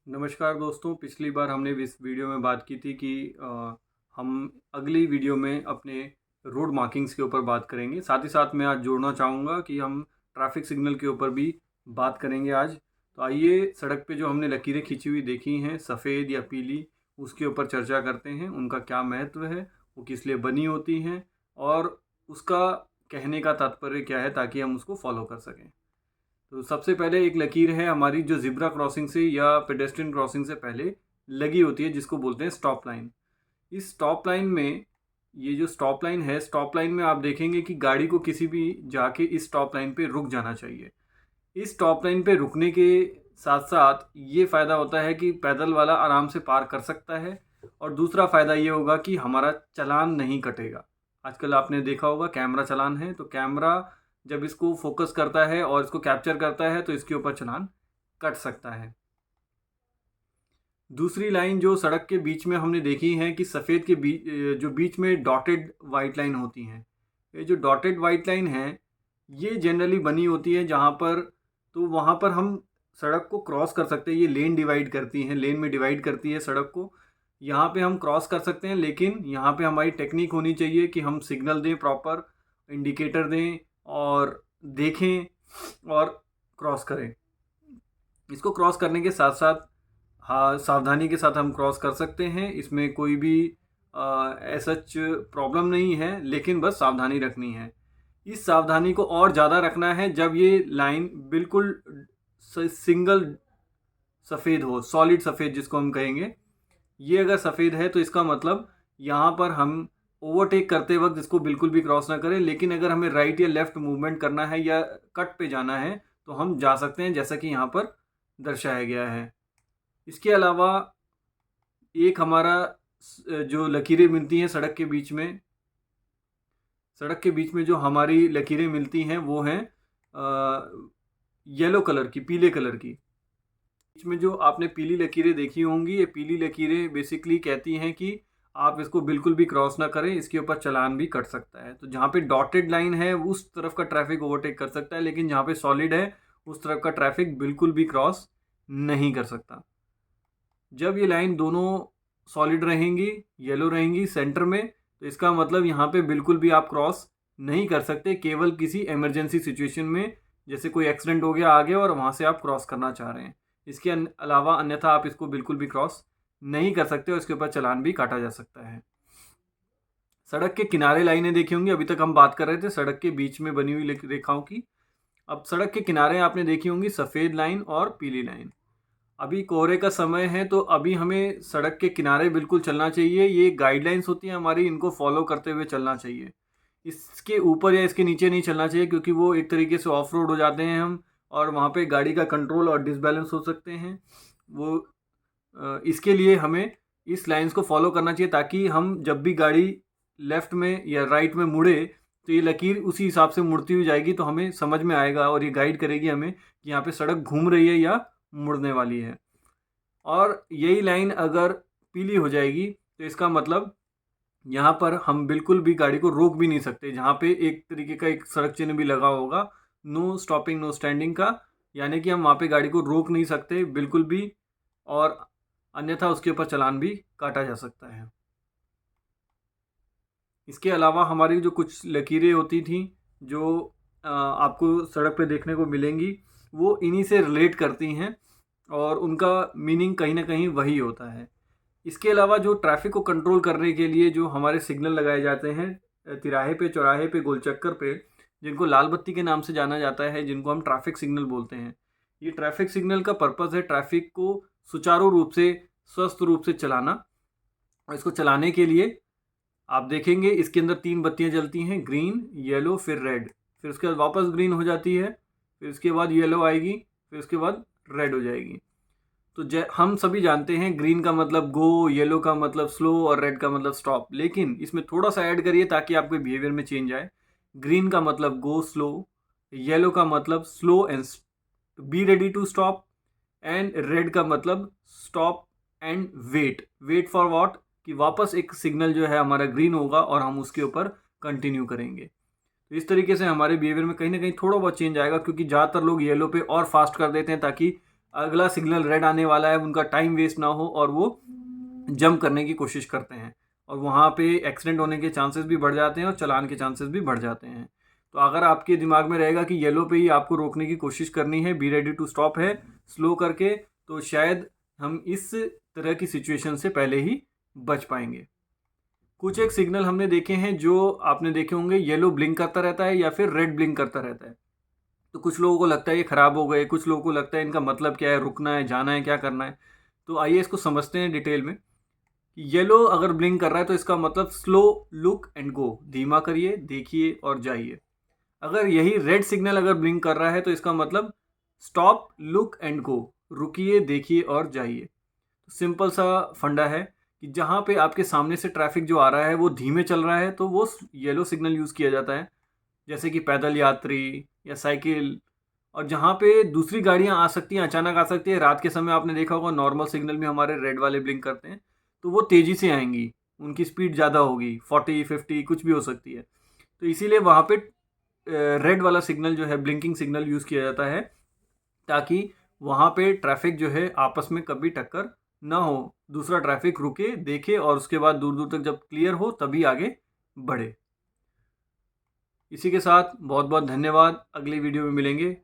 नमस्कार दोस्तों, पिछली बार हमने इस वीडियो में बात की थी कि हम अगली वीडियो में अपने रोड मार्किंग्स के ऊपर बात करेंगे। साथ ही साथ मैं आज जोड़ना चाहूँगा कि हम ट्रैफिक सिग्नल के ऊपर भी बात करेंगे आज। तो आइए सड़क पे जो हमने लकीरें खींची हुई देखी हैं, सफ़ेद या पीली, उसके ऊपर चर्चा करते हैं। उनका क्या महत्व है, वो किस लिए बनी होती हैं और उसका कहने का तात्पर्य क्या है, ताकि हम उसको फॉलो कर सकें। तो सबसे पहले एक लकीर है हमारी जो ज़िब्रा क्रॉसिंग से या पेडेस्ट्रियन क्रॉसिंग से पहले लगी होती है, जिसको बोलते हैं स्टॉप लाइन। इस स्टॉप लाइन में, ये जो स्टॉप लाइन है, स्टॉप लाइन में आप देखेंगे कि गाड़ी को किसी भी जाके इस स्टॉप लाइन पे रुक जाना चाहिए। इस स्टॉप लाइन पे रुकने के साथ साथ ये फ़ायदा होता है कि पैदल वाला आराम से पार कर सकता है, और दूसरा फ़ायदा ये होगा कि हमारा चालान नहीं कटेगा। आजकल आपने देखा होगा कैमरा चालान है, तो कैमरा जब इसको फोकस करता है और इसको कैप्चर करता है तो इसके ऊपर चालान कट सकता है। दूसरी लाइन जो सड़क के बीच में हमने देखी है कि सफ़ेद के बीच, जो बीच में डॉटेड वाइट लाइन होती हैं, ये जो डॉटेड वाइट लाइन है, ये जनरली बनी होती है जहाँ पर, तो वहाँ पर हम सड़क को क्रॉस कर सकते हैं। ये लेन डिवाइड करती हैं, लेन में डिवाइड करती है सड़क को। यहाँ पे हम क्रॉस कर सकते हैं, लेकिन यहाँ पे हमारी टेक्निक होनी चाहिए कि हम सिग्नल दें, प्रॉपर इंडिकेटर दें और देखें और क्रॉस करें। इसको क्रॉस करने के साथ साथ, हाँ, सावधानी के साथ हम क्रॉस कर सकते हैं। इसमें कोई भी ऐसा प्रॉब्लम नहीं है, लेकिन बस सावधानी रखनी है। इस सावधानी को और ज़्यादा रखना है जब ये लाइन बिल्कुल सिंगल सफ़ेद हो, सॉलिड सफ़ेद जिसको हम कहेंगे। ये अगर सफ़ेद है तो इसका मतलब यहाँ पर हम ओवरटेक करते वक्त इसको बिल्कुल भी क्रॉस ना करें। लेकिन अगर हमें राइट या लेफ़्ट मूवमेंट करना है या कट पे जाना है तो हम जा सकते हैं, जैसा कि यहाँ पर दर्शाया गया है। इसके अलावा एक हमारा जो लकीरें मिलती हैं सड़क के बीच में, सड़क के बीच में जो हमारी लकीरें मिलती हैं वो हैं येलो कलर की, पीले कलर की। बीच में जो आपने पीली लकीरें देखी होंगी, ये पीली लकीरें बेसिकली कहती हैं कि आप इसको बिल्कुल भी क्रॉस ना करें, इसके ऊपर चालान भी कट सकता है। तो जहाँ पे डॉटेड लाइन है उस तरफ का ट्रैफिक ओवरटेक कर सकता है, लेकिन जहाँ पे सॉलिड है उस तरफ का ट्रैफिक बिल्कुल भी क्रॉस नहीं कर सकता। जब ये लाइन दोनों सॉलिड रहेंगी, येलो रहेंगी सेंटर में, तो इसका मतलब यहाँ पे बिल्कुल भी आप क्रॉस नहीं कर सकते, केवल किसी इमरजेंसी सिचुएशन में, जैसे कोई एक्सीडेंट हो गया आगे और वहाँ से आप क्रॉस करना चाह रहे हैं। इसके अलावा अन्यथा आप इसको बिल्कुल भी क्रॉस नहीं कर सकते और इसके ऊपर चालान भी काटा जा सकता है। सड़क के किनारे लाइनें देखी होंगी, अभी तक हम बात कर रहे थे सड़क के बीच में बनी हुई रेखाओं की। अब सड़क के किनारे आपने देखी होंगी सफ़ेद लाइन और पीली लाइन। अभी कोहरे का समय है, तो अभी हमें सड़क के किनारे बिल्कुल चलना चाहिए। ये गाइडलाइंस होती हैं हमारी, इनको फॉलो करते हुए चलना चाहिए। इसके ऊपर या इसके नीचे नहीं चलना चाहिए, क्योंकि वो एक तरीके से ऑफ रोड हो जाते हैं हम, और वहाँ पे गाड़ी का कंट्रोल और डिसबैलेंस हो सकते हैं। वो इसके लिए हमें इस लाइंस को फॉलो करना चाहिए, ताकि हम जब भी गाड़ी लेफ़्ट में या राइट में मुड़े तो ये लकीर उसी हिसाब से मुड़ती हुई जाएगी, तो हमें समझ में आएगा और ये गाइड करेगी हमें कि यहाँ पे सड़क घूम रही है या मुड़ने वाली है। और यही लाइन अगर पीली हो जाएगी तो इसका मतलब यहाँ पर हम बिल्कुल भी गाड़ी को रोक भी नहीं सकते। जहाँ पे एक तरीके का एक सड़क चिन्ह भी लगा होगा, नो स्टॉपिंग नो स्टैंडिंग का, यानी कि हम वहाँ पे गाड़ी को रोक नहीं सकते बिल्कुल भी, और अन्यथा उसके ऊपर चालान भी काटा जा सकता है। इसके अलावा हमारी जो कुछ लकीरें होती थी, जो आपको सड़क पे देखने को मिलेंगी, वो इन्हीं से रिलेट करती हैं और उनका मीनिंग कहीं ना कहीं वही होता है। इसके अलावा जो ट्रैफिक को कंट्रोल करने के लिए जो हमारे सिग्नल लगाए जाते हैं तिराहे पे, चौराहे पे, गोल चक्कर पे, जिनको लाल बत्ती के नाम से जाना जाता है, जिनको हम ट्रैफिक सिग्नल बोलते हैं। ये ट्रैफिक सिग्नल का पर्पज़ है ट्रैफिक को सुचारू रूप से, स्वस्थ रूप से चलाना। और इसको चलाने के लिए आप देखेंगे इसके अंदर 3 बत्तियां जलती हैं, ग्रीन, येलो, फिर रेड। फिर उसके बाद वापस ग्रीन हो जाती है, फिर उसके बाद येलो आएगी, फिर उसके बाद रेड हो जाएगी। तो हम सभी जानते हैं ग्रीन का मतलब गो, येलो का मतलब स्लो और रेड का मतलब स्टॉप। लेकिन इसमें थोड़ा सा ऐड करिए ताकि आपके बिहेवियर में चेंज आए। ग्रीन का मतलब गो स्लो, येलो का मतलब slow and be ready to stop, and red का मतलब stop and wait. Wait for what, कि वापस एक सिग्नल जो है हमारा ग्रीन होगा और हम उसके ऊपर कंटिन्यू करेंगे। तो इस तरीके से हमारे बिहेवियर में कहीं ना कहीं थोड़ा बहुत चेंज आएगा, क्योंकि ज़्यादातर लोग येलो पे और फास्ट कर देते हैं ताकि अगला सिग्नल रेड आने वाला है, उनका टाइम वेस्ट ना हो और वो जंप करने की कोशिश करते हैं, और वहाँ पे एक्सीडेंट होने के चांसेस भी बढ़ जाते हैं और चलान के चांसेस भी बढ़ जाते हैं। तो अगर आपके दिमाग में रहेगा कि येलो पे ही आपको रोकने की कोशिश करनी है, बी रेडी टू स्टॉप है स्लो करके, तो शायद हम इस तरह की सिचुएशन से पहले ही बच पाएंगे। कुछ एक सिग्नल हमने देखे हैं जो आपने देखे होंगे, येलो ब्लिंक करता रहता है या फिर रेड ब्लिंक करता रहता है। तो कुछ लोगों को लगता है ये ख़राब हो गए, कुछ लोगों को लगता है इनका मतलब क्या है, रुकना है, जाना है, क्या करना है। तो आइए इसको समझते हैं डिटेल में। येलो अगर ब्लिंक कर रहा है तो इसका मतलब स्लो, लुक एंड गो, धीमा करिए, देखिए और जाइए। अगर यही रेड सिग्नल अगर ब्लिंक कर रहा है तो इसका मतलब स्टॉप, लुक एंड गो, रुकिए, देखिए और जाइए। सिंपल सा फंडा है कि जहाँ पे आपके सामने से ट्रैफिक जो आ रहा है वो धीमे चल रहा है तो वो येलो सिग्नल यूज़ किया जाता है, जैसे कि पैदल यात्री या साइकिल। और जहाँ पे दूसरी गाड़ियाँ आ सकती हैं, अचानक आ सकती है, रात के समय आपने देखा होगा नॉर्मल सिग्नल में हमारे रेड वाले ब्लिंक करते हैं, तो वो तेज़ी से आएंगी, उनकी स्पीड ज़्यादा होगी, 40-50 कुछ भी हो सकती है। तो इसीलिए वहाँ पे रेड वाला सिग्नल जो है, ब्लिंकिंग सिग्नल यूज़ किया जाता है, ताकि वहाँ पे ट्रैफिक जो है आपस में कभी टक्कर ना हो, दूसरा ट्रैफिक रुके, देखे और उसके बाद दूर दूर तक जब क्लियर हो तभी आगे बढ़े। इसी के साथ बहुत बहुत धन्यवाद, अगली वीडियो में मिलेंगे।